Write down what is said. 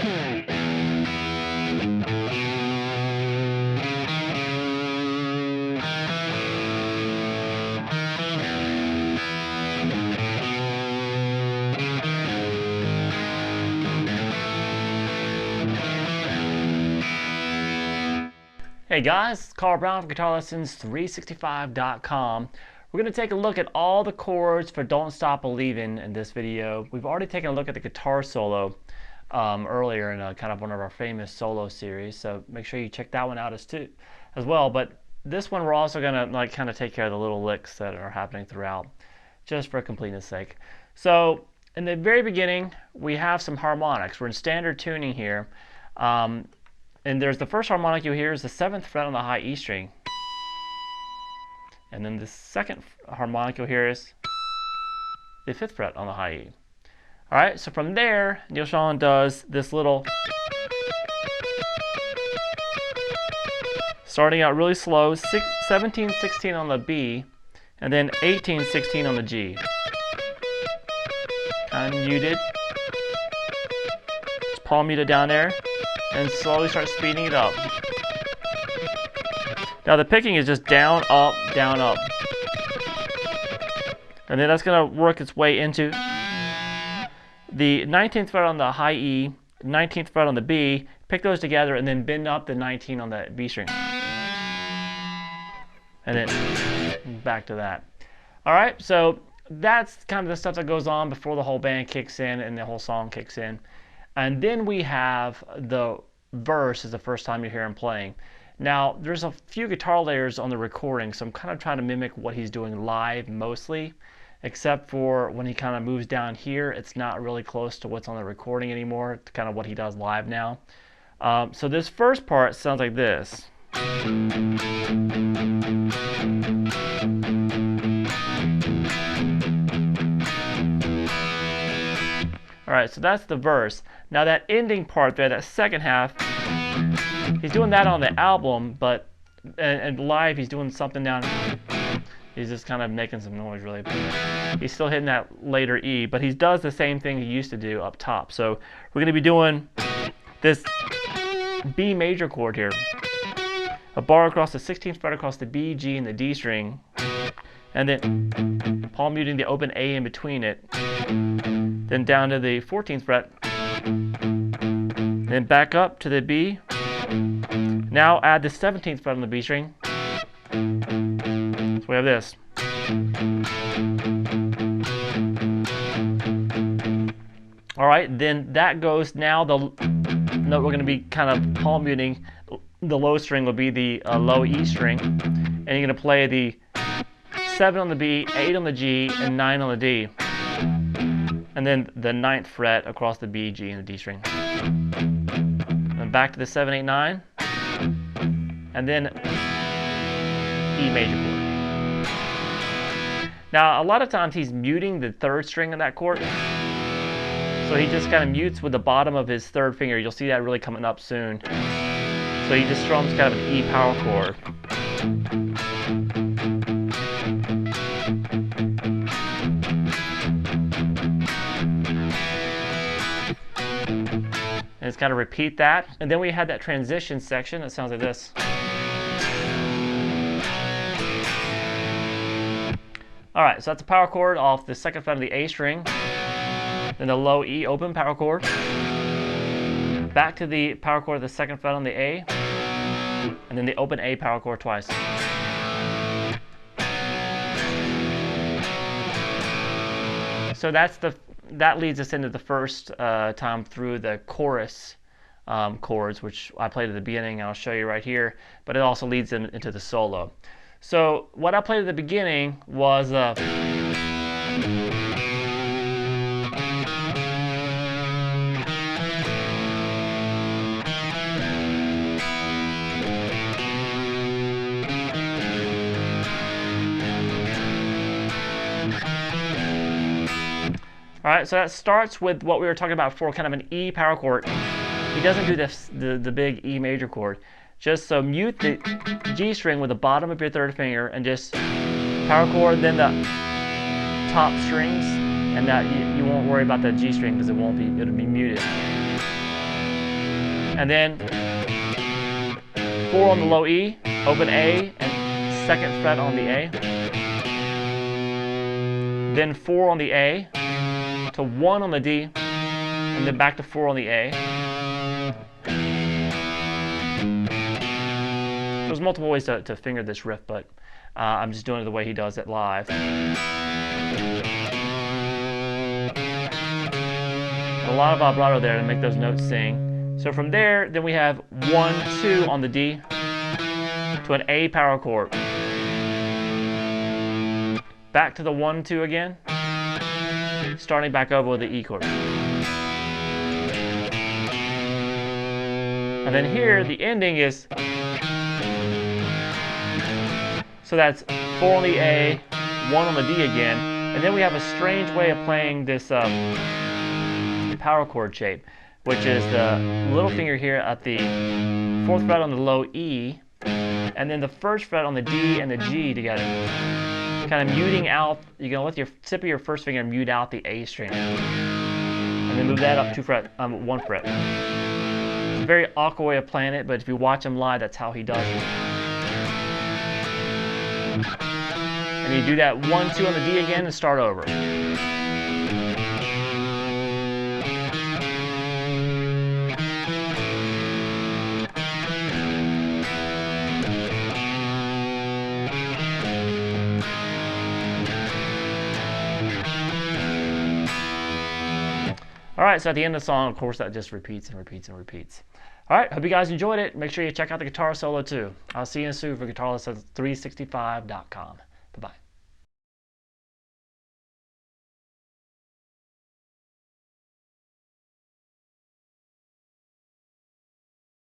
Hey guys, it's Carl Brown from GuitarLessons365.com. We're going to take a look at all the chords for Don't Stop Believin in this video. We've already taken a look at the guitar solo earlier in kind of one of our famous solo series, so make sure you check that one out as well. But this one we're also going to kind of take care of the little licks that are happening throughout, just for completeness sake. So in the very beginning, we have some harmonics. We're in standard tuning here. And there's the first harmonic you'll hear is the 7th fret on the high E string. And then the second harmonic you'll hear is the 5th fret on the high E. Alright, so from there, Neal Schon does this little, starting out really slow, 17/16 on the B, and then 18/16 on the G. Kind of muted. Just palm muted down there. And slowly start speeding it up. Now the picking is just down, up, down, up. And then that's going to work its way into the 19th fret on the high E, 19th fret on the B, pick those together and then bend up the 19 on the B string. And then back to that. Alright, so that's kind of the stuff that goes on before the whole band kicks in and the whole song kicks in. And then we have the verse is the first time you hear him playing. Now, there's a few guitar layers on the recording, so I'm kind of trying to mimic what he's doing live mostly, except for when he kind of moves down here, it's not really close to what's on the recording anymore. It's kind of what he does live now. So this first part sounds like this. Alright, so that's the verse. Now that ending part there, that second half, he's doing that on the album, but and live he's doing something down. He's just kind of making some noise really. He's still hitting that later E, but he does the same thing he used to do up top. So we're going to be doing this B major chord here. A bar across the 16th fret across the B, G, and the D string. And then palm muting the open A in between it. Then down to the 14th fret. Then back up to the B. Now add the 17th fret on the B string. So we have this. Alright, then that goes, now the note we're going to be kind of palm muting, the low string will be the low E string. And you're going to play the 7 on the B, 8 on the G, and 9 on the D. And then the 9th fret across the B, G, and the D string. And back to the 7, 8, 9. And then E major chord. Now, a lot of times he's muting the 3rd string of that chord. So he just kind of mutes with the bottom of his 3rd finger. You'll see that really coming up soon. So he just strums kind of an E power chord. And it's kind of repeat that. And then we had that transition section that sounds like this. Alright, so that's a power chord off the 2nd fret of the A string. Then the low E open power chord. Back to the power chord of the 2nd fret on the A. And then the open A power chord twice. So that leads us into the first time through the chorus chords, which I played at the beginning, and I'll show you right here, but it also leads into the solo. So what I played at the beginning was Alright, so that starts with what we were talking about before, kind of an E power chord. He doesn't do this, the big E major chord. Just so mute the G string with the bottom of your 3rd finger and just power chord, then the top strings, and that you won't worry about the G string because it'll be muted. and then 4 on the low E, open A, and 2nd fret on the A. Then 4 on the A, to 1 on the D, and then back to 4 on the A. There's multiple ways to finger this riff, but I'm just doing it the way he does it live. A lot of vibrato there to make those notes sing. So from there, then we have 1, 2 on the D to an A power chord. Back to the 1, 2 again, starting back over with the E chord. And then here, the ending is, so that's 4 on the A, 1 on the D again, and then we have a strange way of playing this power chord shape, which is the little finger here at the 4th fret on the low E, and then the 1st fret on the D and the G together, kind of muting out. You're gonna let your tip of your 1st finger mute out the A string, and then move that up 1 fret. It's a very awkward way of playing it, but if you watch him live, that's how he does it. And you do that 1, 2 on the D again and start over. Alright, so at the end of the song, of course, that just repeats and repeats and repeats. Alright, hope you guys enjoyed it. Make sure you check out the guitar solo too. I'll see you soon for guitarless365.com. Bye-bye.